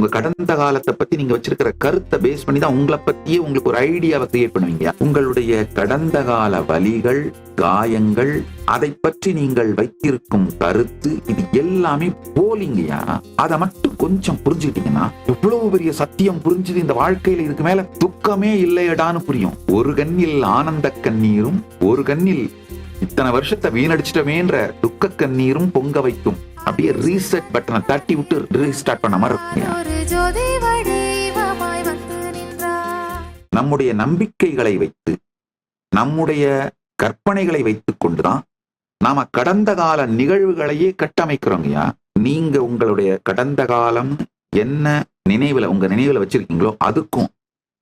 உங்க கடந்த காலத்தை பத்தி நீங்க வச்சிருக்கிற கருத்தை பேஸ் பண்ணி தான் உங்களை பத்தியே உங்களுக்கு ஒரு ஐடியாவை கிரியேட் பண்ணுவீங்க. உங்களுடைய கடந்த கால வலிகள், காயங்கள், அதை பற்றி நீங்கள் வைத்திருக்கும் கருத்து, இது எல்லாமே போலிங்கயா. அதை மட்டும் கொஞ்சம் புரிஞ்சுக்கிட்டீங்கன்னா எவ்வளவு பெரிய சத்தியம் புரிஞ்சுது. இந்த வாழ்க்கையில இதுக்கு மேல துக்கமே இல்லையடான்னு புரியும். ஒரு கண்ணில் ஆனந்த கண்ணீரும், ஒரு கண்ணில் இத்தனை வருஷத்தை வீணடிச்சிட்டமேன்ற துக்க கண்ணீரும் பொங்க வைக்கும். அப்படியே ரீசெட் பட்டனை தட்டி விட்டு ரீஸ்டார்ட் பண்ண மாதிரி இருக்குங்க. நம்முடைய நம்பிக்கைகளை வைத்து, நம்முடைய கற்பனைகளை வைத்துக் கொண்டுதான் நாம கடந்த கால நிகழ்வுகளையே கட்டமைக்கிறோங்கய்யா. நீங்க உங்களுடைய கடந்த காலம் என்ன நினைவுல, உங்க நினைவுல வச்சிருக்கீங்களோ அதுக்கும்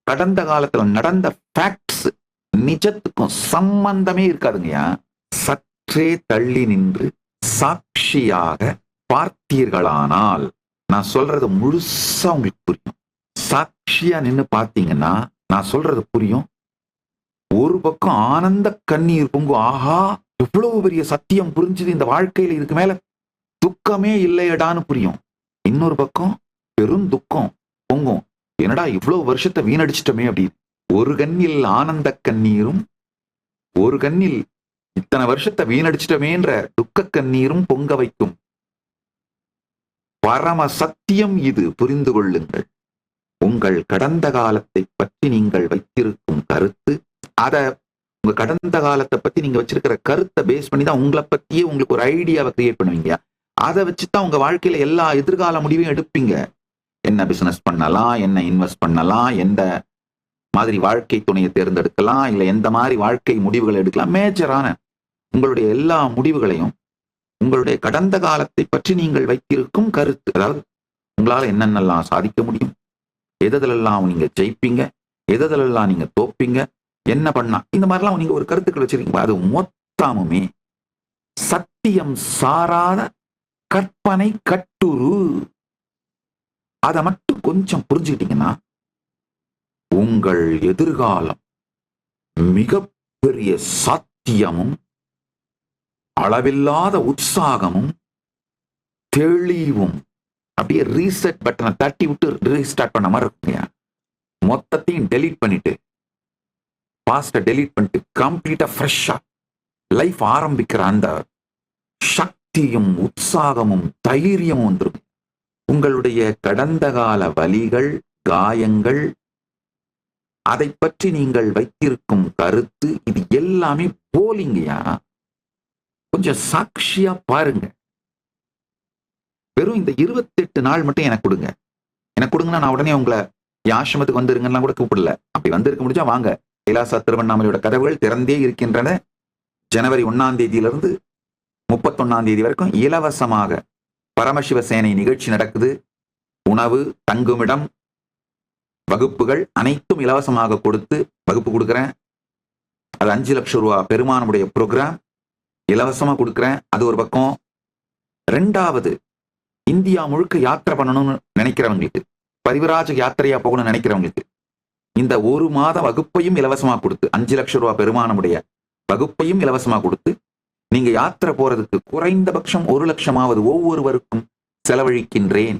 கடந்த காலத்துல நடந்த ஃபேக்ட்ஸ் நிஜத்துக்கும் சம்பந்தமே இருக்காதுங்கய்யா. சற்றே தள்ளி நின்று சாட்சியாக பார்த்தீர்களானால், நான் சொல்றது முழுசா உங்களுக்கு புரியும். சாட்சியா நின்னு பார்த்தீங்கன்னா நான் சொல்றது புரியும். ஒரு பக்கம் ஆனந்த கண்ணீர் பொங்கும், ஆஹா எவ்வளவு பெரிய சத்தியம் புரிஞ்சுது, இந்த வாழ்க்கையில இதுக்கு மேல துக்கமே இல்லையடான்னு புரியும். இன்னொரு பக்கம் பெரும் துக்கம் பொங்கும், என்னடா இவ்வளவு வருஷத்தை வீணடிச்சிட்டமே அப்படின்னு. ஒரு கண்ணில் ஆனந்த கண்ணீரும், ஒரு கண்ணில் இத்தனை வருஷத்தை வீணடிச்சிட்டமேன்ற துக்க கண்ணீரும் பொங்க வைக்கும். பரம சத்தியம் இது, புரிந்து கொள்ளுங்கள். உங்கள் கடந்த காலத்தை பற்றி நீங்கள் வைத்திருக்கும் கருத்து, அத உங்க கடந்த காலத்தை பத்தி நீங்க வச்சிருக்கிற கருத்தை பேஸ் பண்ணி தான் உங்களை பத்தியே உங்களுக்கு ஒரு ஐடியாவை கிரியேட் பண்ணுவீங்க. அதை வச்சுதான் உங்க வாழ்க்கையில எல்லா எதிர்கால முடிவையும் எடுப்பீங்க. என்ன பிசினஸ் பண்ணலாம், என்ன இன்வெஸ்ட் பண்ணலாம், எந்த மாதிரி வாழ்க்கை துணையை தேர்ந்தெடுக்கலாம், இல்ல எந்த மாதிரி வாழ்க்கை முடிவுகள் எடுக்கலாம். மேஜரான உங்களுடைய எல்லா முடிவுகளையும் உங்களுடைய கடந்த காலத்தை பற்றி நீங்கள் வைத்திருக்கும் கருத்து, அதாவது உங்களால என்னென்னலாம் சாதிக்க முடியும், எதெல்லாம் நீங்க ஜெயிப்பீங்க, எதெல்லாம் நீங்க தோப்பீங்க, என்ன பண்ணா, இந்த மாதிரிலாம் நீங்க ஒரு கருத்துக்கள் வச்சிருக்கீங்க. அது மொத்தமுமே சத்தியம் சாராத கற்பனை கட்டுரு. அதை மட்டும் கொஞ்சம் புரிஞ்சுக்கிட்டீங்கன்னா உங்கள் எதிர்காலம் மிகப்பெரிய சத்தியமும், அளவில்லாத உற்சாகமும், தெளிவும், அப்படியே ரீசெட் பட்டனை தட்டி விட்டு ரீஸ்டார்ட் பண்ண மாதிரி இருக்குங்க. மொத்தத்தையும் டெலீட் பண்ணிட்டு, பாஸ்ட டெலீட் பண்ணிட்டு கம்ப்ளீட்டா ஃப்ரெஷ்ஷா லைஃப் ஆரம்பிக்கிற அந்த சக்தியும் உற்சாகமும் தைரியமும் வந்துடும். உங்களுடைய கடந்த கால வலிகள், காயங்கள், அதை பற்றி நீங்கள் வைத்திருக்கும் கருத்து, இது எல்லாமே போலிங்கயா. கொஞ்சம் சாட்சியா பாருங்க. வெறும் இந்த 28 நாள் மட்டும் எனக்கு கொடுங்க. எனக்கு கொடுங்கன்னா நான் உடனே உங்களை ஆசிரமத்துக்கு வந்துருங்கன்னா கூட கூப்பிடல. அப்படி வந்திருக்க முடிஞ்சா வாங்க. கைலாசா திருவண்ணாமலையோட கதவுகள் திறந்தே இருக்கின்றன. ஜனவரி 1ஆம் தேதியிலிருந்து 31ஆம் தேதி வரைக்கும் இலவசமாக பரமசிவசேனை நிகழ்ச்சி நடக்குது. உணவு, தங்குமிடம், வகுப்புகள் அனைத்தும் இலவசமாக கொடுத்து வகுப்பு கொடுக்குறேன். அது 5 லட்சம் ரூபாய் பெருமானுடைய ப்ரோக்ராம் இலவசமா கொடுக்குறேன். அது ஒரு பக்கம். 2வது, இந்தியா முழுக்க யாத்திரை பண்ணணும்னு நினைக்கிறவங்களுக்கு, பரிவராஜ யாத்திரையா போகணும்னு நினைக்கிறவங்களுக்கு இந்த 1 மாத வகுப்பையும் இலவசமா கொடுத்து, 5 லட்சம் ரூபாய் பெருமானுடைய வகுப்பையும் இலவசமா கொடுத்து, நீங்க யாத்திரை போறதுக்கு குறைந்தபட்சம் 1 லட்சமாவது ஒவ்வொருவருக்கும் செலவழிக்கின்றேன்.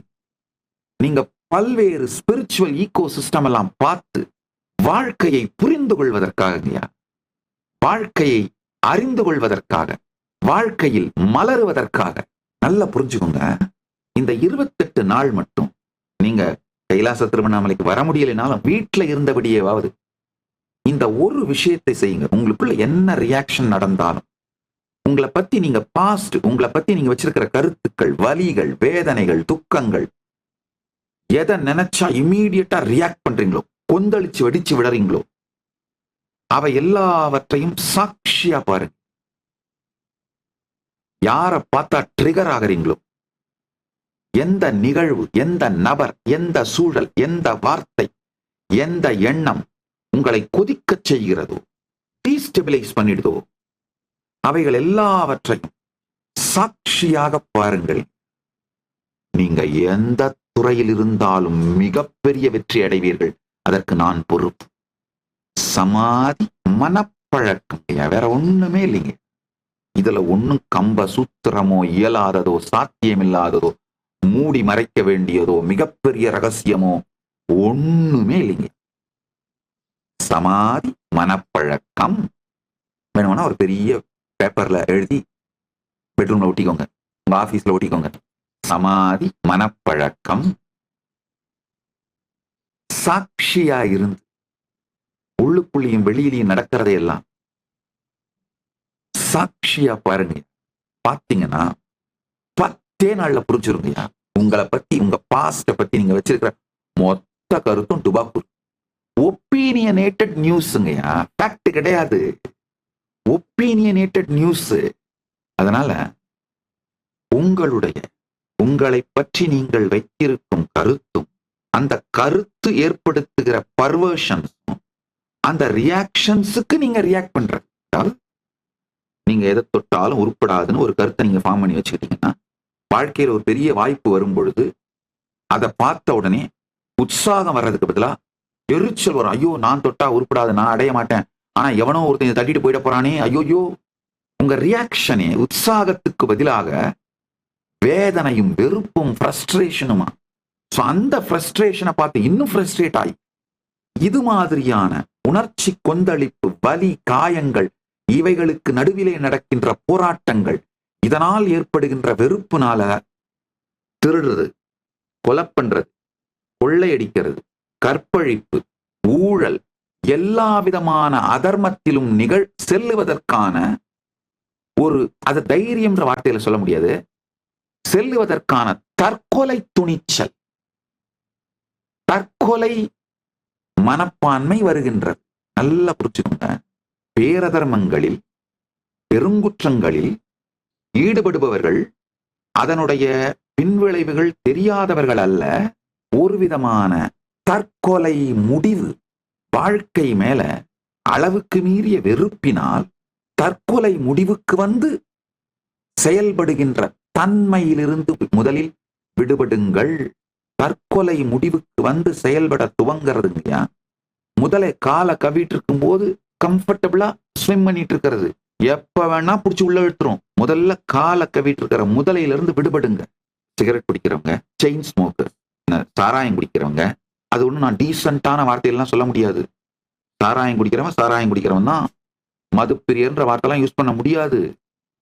நீங்க பல்வேறு ஸ்பிரிச்சுவல் ஈகோ சிஸ்டம் எல்லாம் பார்த்து வாழ்க்கையை புரிந்து கொள்வதற்காக, வாழ்க்கையை அறிந்து கொள்வதற்காக, வாழ்க்கையில் மலருவதற்காக. நல்லா புரிஞ்சுக்கோங்க. இந்த 28 நாள் மட்டும் நீங்க கைலாச திருவண்ணாமலைக்கு வர முடியலைனாலும் வீட்டுல இருந்தபடியேவாவது இந்த ஒரு விஷயத்தை செய்யுங்க. உங்களுக்குள்ள என்ன ரியாக்ஷன் நடந்தாலும், உங்களை பத்தி நீங்க பாஸ்ட், உங்களை பத்தி நீங்க வச்சிருக்கிற கருத்துக்கள், வலிகள், வேதனைகள், துக்கங்கள், எதை நினைச்சா இம்மீடியட்டா ரியாக்ட் பண்றீங்களோ, கொந்தளிச்சு வெடிச்சு விடுறீங்களோ, அவை எல்லாவற்றையும் சாட்சியா பாருங்க. யாரை பார்த்தா ட்ரிகர் ஆகிறீங்களோ, எந்த நிகழ்வு, எந்த நபர், எந்த சூழல், எந்த வார்த்தை, எந்த எண்ணம் உங்களை கொதிக்க செய்கிறதோ, டீஸ்டெபிலைஸ் பண்ணிடுதோ, அவைகள் எல்லாவற்றையும் சாட்சியாக பாருங்கள். நீங்க எந்த துறையில் இருந்தாலும் மிகப்பெரிய வெற்றி அடைவீர்கள். அதற்கு நான் பொறுப்பு. சமாதி மனப்பழக்கம், வேற ஒண்ணுமே இல்லைங்க. இதுல ஒண்ணும் கம்ப சூத்திரமோ, இயலாததோ, சாத்தியமில்லாததோ, மூடி மறைக்க வேண்டியதோ மிகப்பெரிய ரகசியமோ ஒண்ணுமே இல்லைங்க. சமாதி மனப்பழக்கம். வேணும்னா ஒரு பெரிய பேப்பர்ல எழுதி பெட்ரூம்ல ஒட்டிக்கோங்க, உங்க ஆபீஸ்ல ஒட்டிக்கோங்க. சமாதி மனப்பழக்கம். சாட்சியா இருந்து உள்ளுக்குள்ளேயும் வெளியிலையும் நடக்கிறதையெல்லாம் சாட்சியா பாருங்க. பாத்தீங்கன்னா 10 நாள்ல புரிஞ்சிருங்கய்யா. உங்களை பத்தி, உங்க பாஸ்ட பத்தி நீங்க வச்சிருக்கிற மொத்த கருத்தும் டுபாக்கூர். ஒப்பீனியனேட்டட் நியூஸ்ங்கய்யா, ஃபேக்ட் கிடையாது. Opinionated news. அதனால உங்களை பற்றி நீங்கள் வைத்திருக்கும் கருத்தும் அந்த கருத்து ஏற்படுத்துகிற பர்வர்ஷன்ஸும் அந்த ரியாக்ஷன்ஸுக்கு நீங்க ரியாக்ட் பண்றது. நீங்க எதை தொட்டாலும் உருப்படாதுன்னு ஒரு கருத்தை நீங்க ஃபார்ம் பண்ணி வச்சுக்கிட்டீங்கன்னா, வாழ்க்கையில ஒரு பெரிய வாய்ப்பு வரும் பொழுது அதை பார்த்த உடனே உற்சாகம் வர்றதுக்கு பதிலா எரிச்சல் வரும். ஐயோ, நான் தொட்டா உருப்படாது, நான் அடைய மாட்டேன், ஆனா எவனோ ஒருத்தன் தட்டிட்டு போயிட போறானே, ஐயோயோ. உங்க ரியாக்ஷனே உற்சாகத்துக்கு பதிலாக வேதனையும் வெறுப்பும் ஃப்ரஸ்ட்ரேஷனுமா. அந்த ஃப்ரஸ்ட்ரேஷனை பார்த்து இன்னும் ஃப்ரஸ்ட்ரேட் ஆகி இது மாதிரியான உணர்ச்சி கொந்தளிப்பு, வலி, காயங்கள், இவைகளுக்கு நடுவிலே நடக்கின்ற போராட்டங்கள், இதனால் ஏற்படுகின்ற வெறுப்புனால திருடுறது, கொலை பண்றது, கொள்ளையடிக்கிறது, கற்பழிப்பு, ஊழல், எல்லா விதமான அதர்மத்திலும் செல்லுவதற்கான ஒரு, அது தைரியம்ன்ற வார்த்தையில சொல்ல முடியாது, செல்லுவதற்கான தற்கொலை துணிச்சல், தற்கொலை மனப்பான்மை வருகின்றது. நல்லா புரிச்சுக்கோங்க. பேரதர்மங்களில், பெருங்குற்றங்களில் ஈடுபடுபவர்கள் அதனுடைய பின்விளைவுகள் தெரியாதவர்கள் அல்ல. ஒரு விதமான தற்கொலை முடிவு, வாழ்க்கை மேல அளவுக்கு மீறிய வெறுப்பினால் தற்கொலை முடிவுக்கு வந்து செயல்படுகின்ற தன்மையிலிருந்து முதலில் விடுபடுங்கள். தற்கொலை முடிவுக்கு வந்து செயல்பட துவங்கிறதுங்கய்யா. முதலே காலை கவிட்டு இருக்கும் போது கம்ஃபர்டபுளா ஸ்விம் பண்ணிட்டு இருக்கிறது, எப்ப வேணா புடிச்சு உள்ள இழுத்துரும். முதல்ல காலை கவிட்டு இருக்கிற முதலையிலிருந்து விடுபடுங்க. சிகரெட் பிடிக்கிறவங்க, செயின் ஸ்மோக்கர், சாராயம் குடிக்கிறவங்க, அது ஒன்றும் நான் டீசென்டான வார்த்தையெல்லாம் சொல்ல முடியாது. சாராயம் குடிக்கிறவன் தான் மதுப்பிரியன்ற வார்த்தைலாம் யூஸ் பண்ண முடியாது.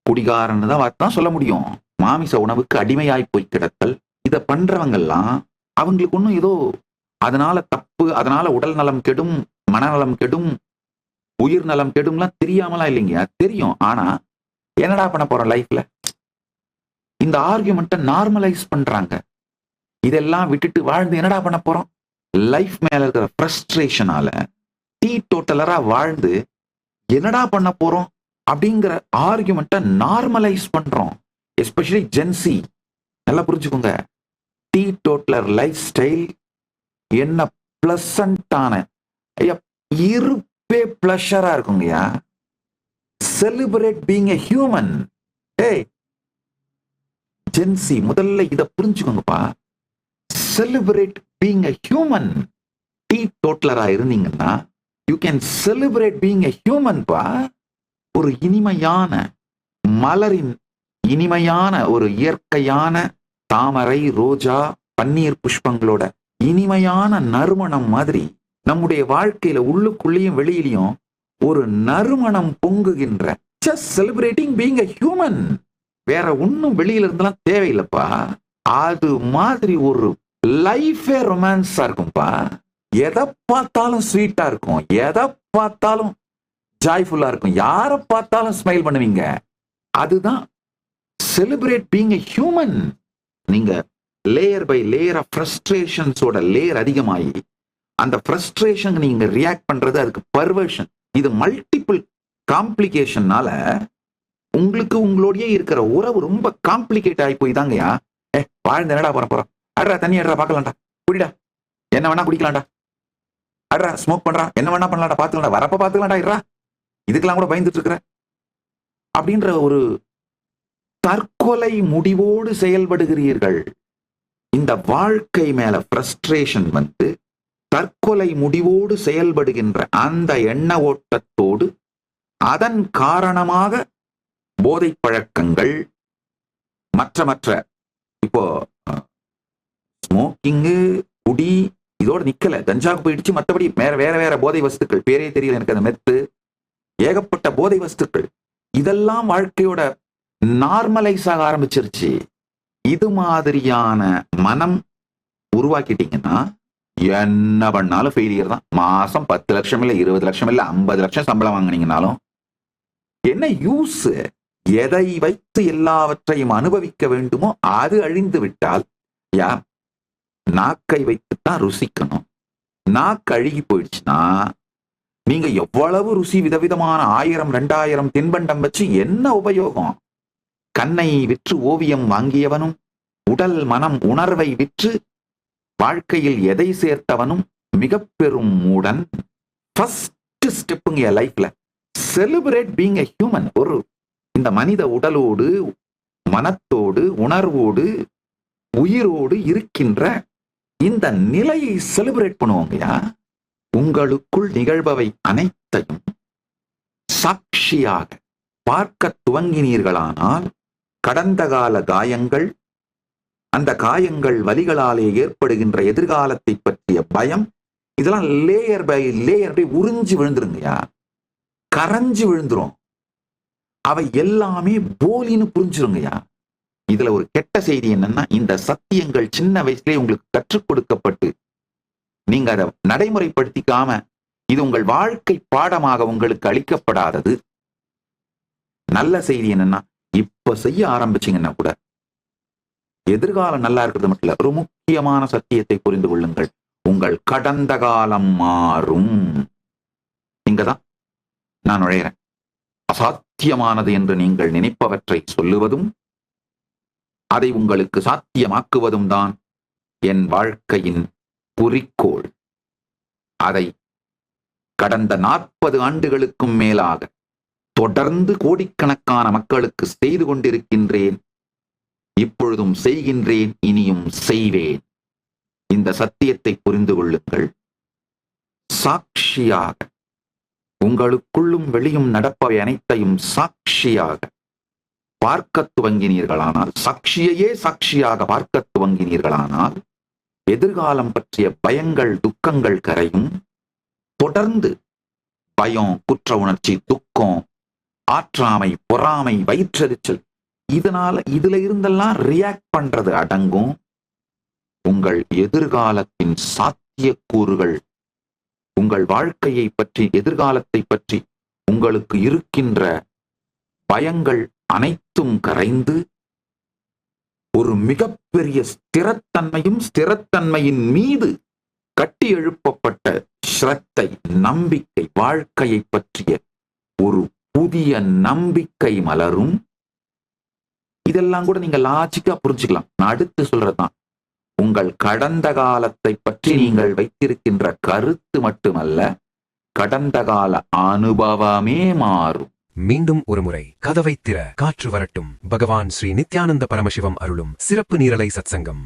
குடிகாரன்னு தான் வார்த்தை தான் சொல்ல முடியும். மாமிச உணவுக்கு அடிமையாய் போய் கிடத்தல், இதை பண்றவங்கெல்லாம் அவங்களுக்கு ஒன்றும் ஏதோ அதனால தப்பு, அதனால உடல் நலம் கெடும், மனநலம் கெடும், உயிர் நலம் கெடும்லாம் தெரியாமலாம் இல்லைங்க, தெரியும். ஆனா என்னடா பண்ண போறோம் லைஃப்ல? இந்த ஆர்குமெண்ட்டை நார்மலைஸ் பண்றாங்க. இதெல்லாம் விட்டுட்டு வாழ்ந்து என்னடா பண்ண போறோம்? லைஃப் மேல இருக்கிற ஃப்ரஸ்ட்ரேஷனால டீ டோட்டலரா வாழ்ந்து என்னடா பண்ண போறோம் அப்படிங்கிற ஆர்குமெண்ட்டை நார்மலைஸ் பண்றோம். Especially Gen Z. நல்லா புரிஞ்சுக்கோங்க. டீ டோட்டலர் லைஃப் ஸ்டைல் என்ன பிளசண்டான இருப்பே பிளஷரா இருக்குங்கய்யா. Celebrate being a human. ஏய் ஜென்சி, முதல்ல இத புரிஞ்சுக்கோங்கப்பா. Celebrate being a human. டீ டோட்டலரா இருந்தீங்கன்னா you can celebrate being a human பா. ஒரு இனிமையான மலரின் இனிமையான ஒரு இயற்கையான தாமரை, ரோஜா, பன்னீர் புஷ்பங்களோட இனிமையான நறுமணம் மாதிரி நம்முடைய வாழ்க்கையில உள்ளுக்குள்ளேயும் வெளியிலையும் ஒரு நறுமணம் பொங்குகின்ற, just celebrating being a human. வேற ஒன்னும் வெளியில இருந்தெல்லாம் தேவையில்லைப்பா. அது மாதிரி ஒரு லைஃபே ரொமான்ஸா இருக்கும்பா. எதை பார்த்தாலும் ஸ்வீட்டா இருக்கும், எதை பார்த்தாலும் ஜாய்ஃபுல்லா இருக்கும், யாரை பார்த்தாலும் ஸ்மைல் பண்ணுவீங்க. அதுதான் செலிப்ரேட் பீயிங் எ ஹியூமன். நீங்க லேயர் பை லேயர் ஆஃப் ஃப்ரஸ்ட்ரேஷன்ஸோட லேயர் அதிகமாகி அந்த ஃப்ரஸ்ட்ரேஷன் நீங்க ரியாக்ட் பண்றது, அதுக்கு பர்வர்ஷன். இது மல்டிபிள் காம்ப்ளிகேஷன்னால உங்களுக்கு உங்களோடய இருக்கிற உறவு ரொம்ப காம்ப்ளிகேட் ஆகி போய் தாங்கயா. வாழ்ந்து என்னடா போறோம், அட்ரா தண்ணி அட்ரா பார்க்கலாம்டா, குடிடா என்ன வேணா குடிக்கலாம்டா, அட்ரா ஸ்மோக் பண்றா என்ன வேணா பண்ணலாம்டா, பாத்துக்கலாம்டா, வரப்ப பாத்துக்கலாம்டா, இருறா இதுக்கெல்லாம் கூட பயந்துட்டு இருக்கிற அப்படின்ற ஒரு தற்கொலை முடிவோடு செயல்படுகிறீர்கள். இந்த வாழ்க்கை மேல ஃப்ரஸ்ட்ரேஷன் வந்து தற்கொலை முடிவோடு செயல்படுகின்ற அந்த எண்ண ஓட்டத்தோடு அதன் காரணமாக போதை பழக்கங்கள், மற்ற இப்போ ஸ்மோக்கிங்கு, குடி இதோட நிக்கல. கஞ்சாவுக்கு போயிடுச்சு. மற்றபடி வேற வேற வேற போதை வஸ்துக்கள், பேரே தெரியல எனக்கு, அந்த மெத்து, ஏகப்பட்ட போதை வஸ்துக்கள், இதெல்லாம் வாழ்க்கையோட நார்மலைஸ் ஆக ஆரம்பிச்சிருச்சு. இது மாதிரியான மனம் உருவாக்கிட்டீங்கன்னா என்ன பண்ணாலும் ஃபெயிலியர் தான். மாசம் 10 லட்சம் இல்ல 20 லட்சம் இல்ல 50 லட்சம் சம்பளம் வாங்கினீங்கனாலும் என்ன யூஸ்? எதை வைத்து எல்லாவற்றையும் அனுபவிக்க வேண்டுமோ அது அழிந்து விட்டால், நாக்கை வைத்துத்தான் ருசிக்கணும். நாக்கு அழுகி போயிடுச்சுன்னா நீங்க எவ்வளவு ருசி விதவிதமான 1000 2000 தின்பண்டம் வச்சு என்ன உபயோகம்? கண்ணை விற்று ஓவியம் வாங்கியவனும், உடல் மனம் உணர்வை விற்று வாழ்க்கையில் எதை சேர்த்தவனும் மிக பெரும் மூடன். ஃபர்ஸ்ட் ஸ்டெப்புங்க லைஃப்ல செலிப்ரேட் பீயிங் எ ஹியூமன். ஒரு இந்த மனித உடலோடு, மனத்தோடு, உணர்வோடு, உயிரோடு இருக்கின்ற இந்த நிலையை செலிப்ரேட் பண்ணுவோங்கயா. உங்களுக்குள் நிகழ்பவை அனைத்தையும் சாட்சியாக பார்க்க துவங்கினீர்களானால், கடந்த கால காயங்கள், அந்த காயங்கள் வலிகளாலே ஏற்படுகின்ற எதிர்காலத்தை பற்றிய பயம், இதெல்லாம் லேயர் பை லேயர் உறிஞ்சு விழுந்துருங்கயா, கரைஞ்சு விழுந்துரும். அவை எல்லாமே போலின்னு புரிஞ்சிருங்கயா. இதுல ஒரு கெட்ட செய்தி என்னன்னா, இந்த சத்தியங்கள் சின்ன வயசுலயே உங்களுக்கு கற்றுக் கொடுக்கப்பட்டு நீங்க அதை நடைமுறைப்படுத்திக்காம இது உங்கள் வாழ்க்கை பாடமாக உங்களுக்கு அளிக்கப்படாதது. நல்ல செய்தி என்னன்னா, இப்ப செய்ய ஆரம்பிச்சீங்கன்னா கூட எதிர்காலம் நல்லா இருக்கிறது மட்டும் இல்ல, ஒரு முக்கியமான சத்தியத்தை புரிந்து கொள்ளுங்கள். உங்கள் கடந்த காலம் மாறும். இங்கதான் நான் நுழைகிறேன். அசாத்தியமானது என்று நீங்கள் நினைப்பவற்றை சொல்லுவதும் அதை உங்களுக்கு சாத்தியமாக்குவதும் தான் என் வாழ்க்கையின் குறிக்கோள். அதை கடந்த 40 ஆண்டுகளுக்கும் மேலாக தொடர்ந்து கோடிக்கணக்கான மக்களுக்கு செய்து கொண்டிருக்கின்றேன். இப்பொழுதும் செய்கின்றேன், இனியும் செய்வேன். இந்த சத்தியத்தை புரிந்து கொள்ளுங்கள். சாட்சியாக உங்களுக்குள்ளும் வெளியும் நடப்பவை அனைத்தையும் சாட்சியாக பார்க்க துவங்கினீர்களானால், சாட்சியையே சாட்சியாக பார்க்க துவங்கினீர்களானால், எதிர்காலம் பற்றிய பயங்கள், துக்கங்கள் கரையும். தொடர்ந்து பயம், குற்ற உணர்ச்சி, துக்கம், ஆற்றாமை, பொறாமை, வயிற்றெரிச்சல், இதுல இருந்தெல்லாம் ரியாக்ட் பண்றது அடங்கும். உங்கள் எதிர்காலத்தின் சாத்தியக்கூறுகள், உங்கள் வாழ்க்கையை பற்றி, எதிர்காலத்தை பற்றி உங்களுக்கு இருக்கின்ற பயங்கள் அனைத்தும் கரைந்து ஒரு மிகப்பெரிய ஸ்திரத்தன்மையும், ஸ்திரத்தன்மையின் மீது கட்டி எழுப்பப்பட்ட ஸ்ரத்தை, நம்பிக்கை, வாழ்க்கையை பற்றிய ஒரு புதிய நம்பிக்கை மலரும். இதெல்லாம் கூட நீங்க லாஜிக்கா புரிஞ்சுக்கலாம். நான் அடுத்து சொல்றதுதான், உங்கள் கடந்த காலத்தை பற்றி நீங்கள் வைத்திருக்கின்ற கருத்து மட்டுமல்ல, கடந்த கால அனுபவமே மாறும். மீண்டும் ஒருமுறை கதவை திற, காற்று வரட்டும். பகவான் ஸ்ரீ நித்யானந்த பரமசிவம் அருளும் சிறப்பு நீரலை சத்சங்கம்.